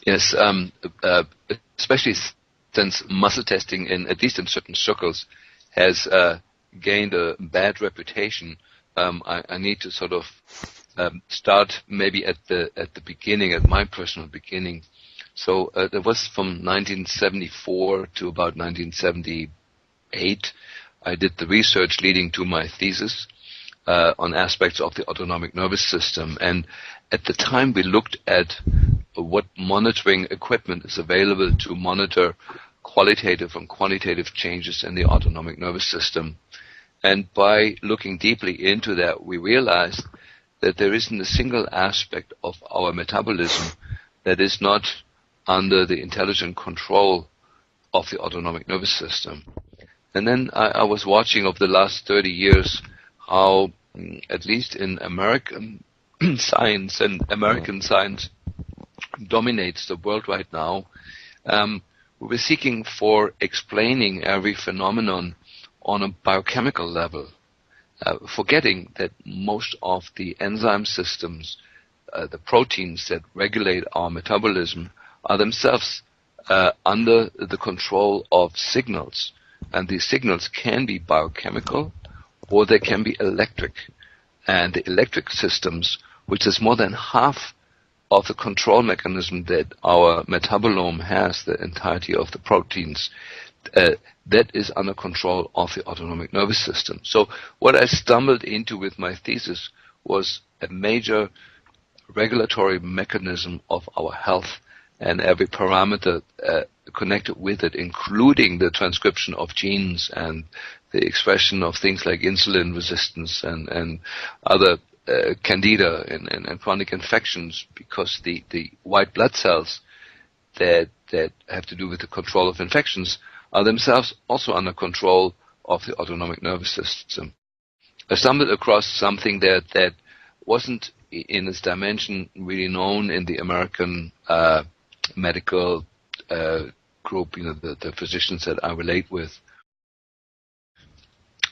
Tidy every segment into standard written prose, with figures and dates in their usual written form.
Yes, especially since muscle testing, at least in certain circles, has gained a bad reputation. I need to sort of start maybe at the beginning, at my personal beginning. So there was from 1974 to about 1978. I did the research leading to my thesis on aspects of the autonomic nervous system, and at the time we looked at what monitoring equipment is available to monitor qualitative and quantitative changes in the autonomic nervous system. And by looking deeply into that, we realized that there isn't a single aspect of our metabolism that is not under the intelligent control of the autonomic nervous system. And then I was watching over the last 30 years how, at least in American science, and American science dominates the world right now, we were seeking for explaining every phenomenon on a biochemical level, forgetting that most of the enzyme systems, the proteins that regulate our metabolism, are themselves under the control of signals. And these signals can be biochemical or they can be electric. And the electric systems, which is more than half of the control mechanism that our metabolome has, the entirety of the proteins, that is under control of the autonomic nervous system. So what I stumbled into with my thesis was a major regulatory mechanism of our health and every parameter connected with it, including the transcription of genes and the expression of things like insulin resistance and other candida and chronic infections, because the white blood cells that have to do with the control of infections are themselves also under control of the autonomic nervous system. I stumbled across something that wasn't in its dimension really known in the American medical group, the physicians that I relate with.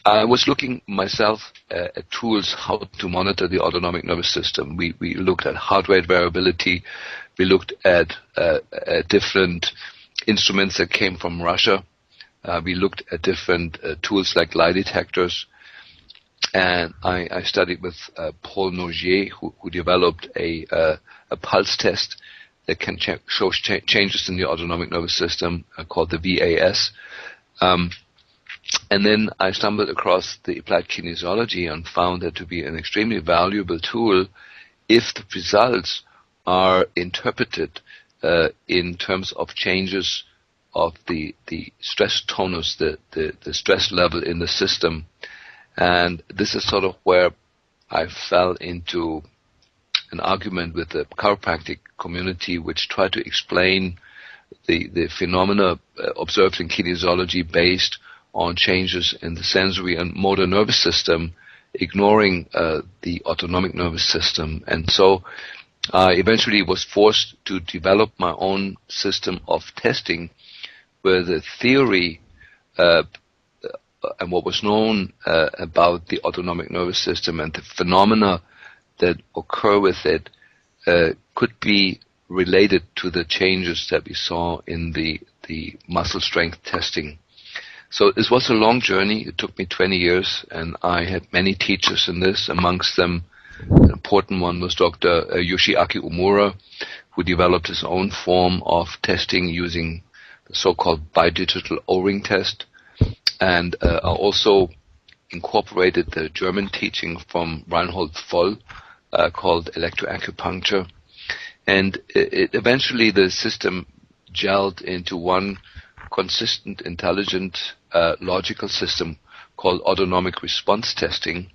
I was looking myself at tools how to monitor the autonomic nervous system. We looked at heart rate variability. We looked at different instruments that came from Russia. We looked at different tools like lie detectors. And I studied with Paul Nogier, who developed a pulse test that can show changes in the autonomic nervous system called the VAS. And then I stumbled across the applied kinesiology and found that to be an extremely valuable tool if the results are interpreted in terms of changes of the stress tonus, the stress level in the system. And this is sort of where I fell into an argument with the chiropractic community, which tried to explain the phenomena observed in kinesiology based on changes in the sensory and motor nervous system, ignoring the autonomic nervous system. And so I eventually was forced to develop my own system of testing where the theory and what was known about the autonomic nervous system and the phenomena that occur with it could be related to the changes that we saw in the muscle strength testing. So this was a long journey. It took me 20 years, and I had many teachers in this. Amongst them, an important one was Dr. Yoshiaki Umura, who developed his own form of testing using the so-called bidigital O-ring test. And I also incorporated the German teaching from Reinhold Voll called electroacupuncture. And eventually the system gelled into one consistent, intelligent, logical system called autonomic response testing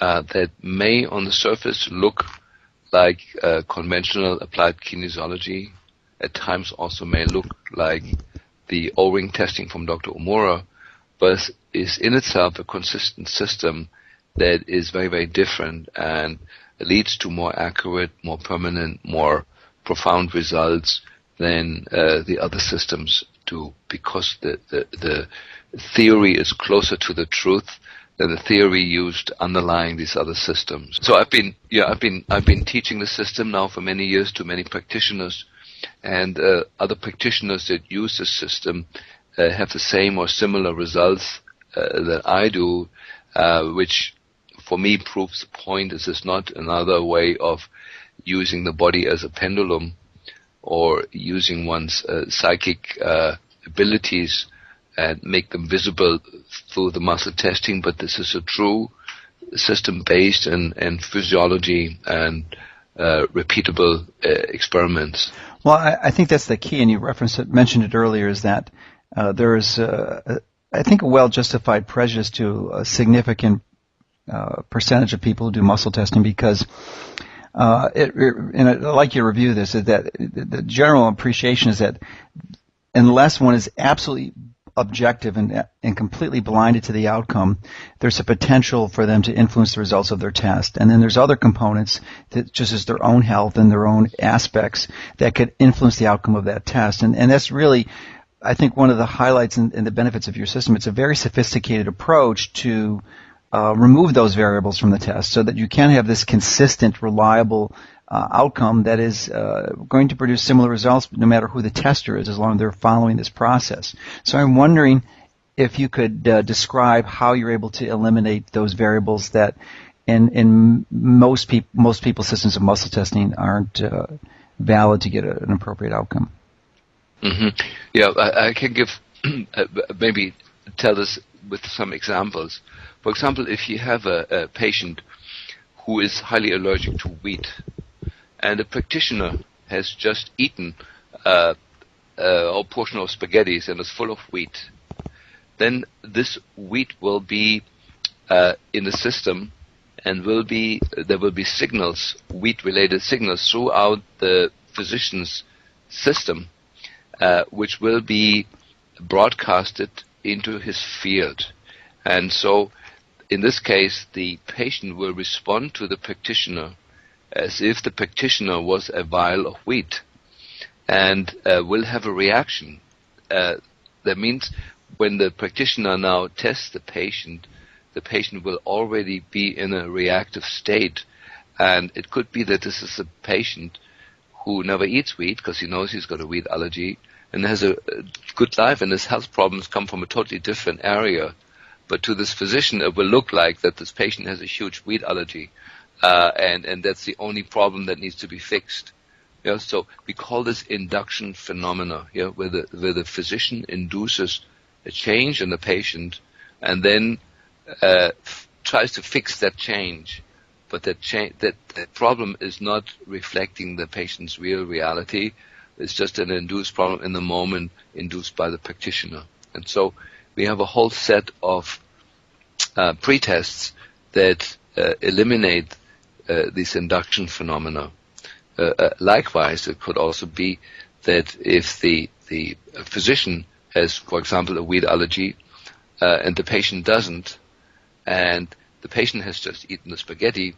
that may on the surface look like conventional applied kinesiology, at times also may look like the O-ring testing from Dr. Umura, but is in itself a consistent system that is very, very different and leads to more accurate, more permanent, more profound results than the other systems do, because the theory is closer to the truth the theory used underlying these other systems. So I've been teaching the system now for many years to many practitioners, and other practitioners that use the system have the same or similar results that I do, which for me proves the point. This is not another way of using the body as a pendulum or using one's psychic abilities and make them visible through the muscle testing, but this is a true system based in physiology and repeatable experiments. Well, I think that's the key, and you mentioned it earlier, is that there is, I think, a well-justified prejudice to a significant percentage of people who do muscle testing, because and I'd like you to review this, is that the general appreciation is that unless one is absolutely objective and completely blinded to the outcome, there's a potential for them to influence the results of their test. And then there's other components, that just as their own health and their own aspects, that could influence the outcome of that test. And that's really, I think, one of the highlights and the benefits of your system. It's a very sophisticated approach to remove those variables from the test so that you can have this consistent, reliable outcome that is going to produce similar results no matter who the tester is, as long as they're following this process. So I'm wondering if you could describe how you're able to eliminate those variables that in most people's systems of muscle testing aren't valid to get an appropriate outcome. Mm-hmm. Yeah, I can give maybe tell this with some examples. For example, if you have a patient who is highly allergic to wheat, and a practitioner has just eaten a portion of spaghettis and is full of wheat, then this wheat will be in the system, and there will be signals, wheat-related signals, throughout the physician's system, which will be broadcasted into his field. And so, in this case, the patient will respond to the practitioner as if the practitioner was a vial of wheat, and will have a reaction. That means when the practitioner now tests the patient will already be in a reactive state. And it could be that this is a patient who never eats wheat because he knows he's got a wheat allergy and has a good life, and his health problems come from a totally different area. But to this physician, it will look like that this patient has a huge wheat allergy. And that's the only problem that needs to be fixed. Yeah, so we call this induction phenomena, yeah, where the physician induces a change in the patient and then tries to fix that change. But that problem is not reflecting the patient's real reality. It's just an induced problem in the moment induced by the practitioner. And so we have a whole set of pre-tests that eliminate these induction phenomena. Likewise, it could also be that if the physician has, for example, a wheat allergy, and the patient doesn't, and the patient has just eaten the spaghetti,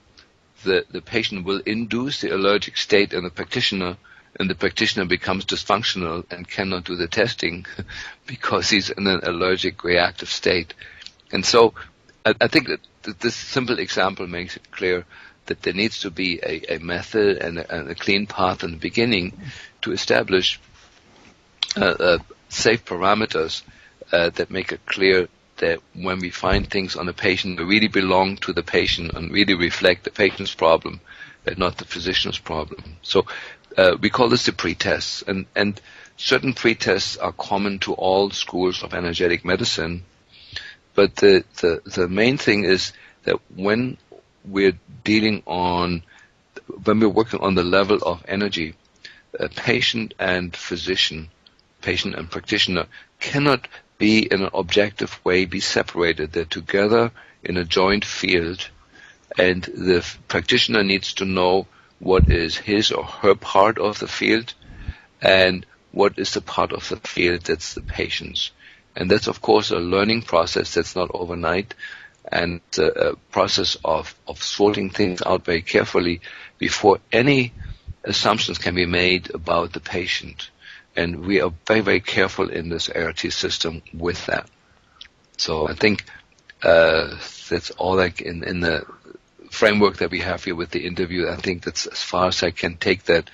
the patient will induce the allergic state in the practitioner, and the practitioner becomes dysfunctional and cannot do the testing because he's in an allergic reactive state. And so I think that this simple example makes it clear that there needs to be a method and a clean path in the beginning to establish safe parameters that make it clear that when we find things on a patient, they really belong to the patient and really reflect the patient's problem and not the physician's problem. So we call this the pre-tests, and certain pre-tests are common to all schools of energetic medicine. But the main thing is that when we're working on the level of energy, patient and physician, patient and practitioner cannot be in an objective way be separated. They're together in a joint field, and the practitioner needs to know what is his or her part of the field and what is the part of the field that's the patient's. And that's, of course, a learning process that's not overnight, and a process of sorting things out very carefully before any assumptions can be made about the patient. And we are very, very careful in this ART system with that. So I think That's all like in the framework that we have here with the interview. I think that's as far as I can take that.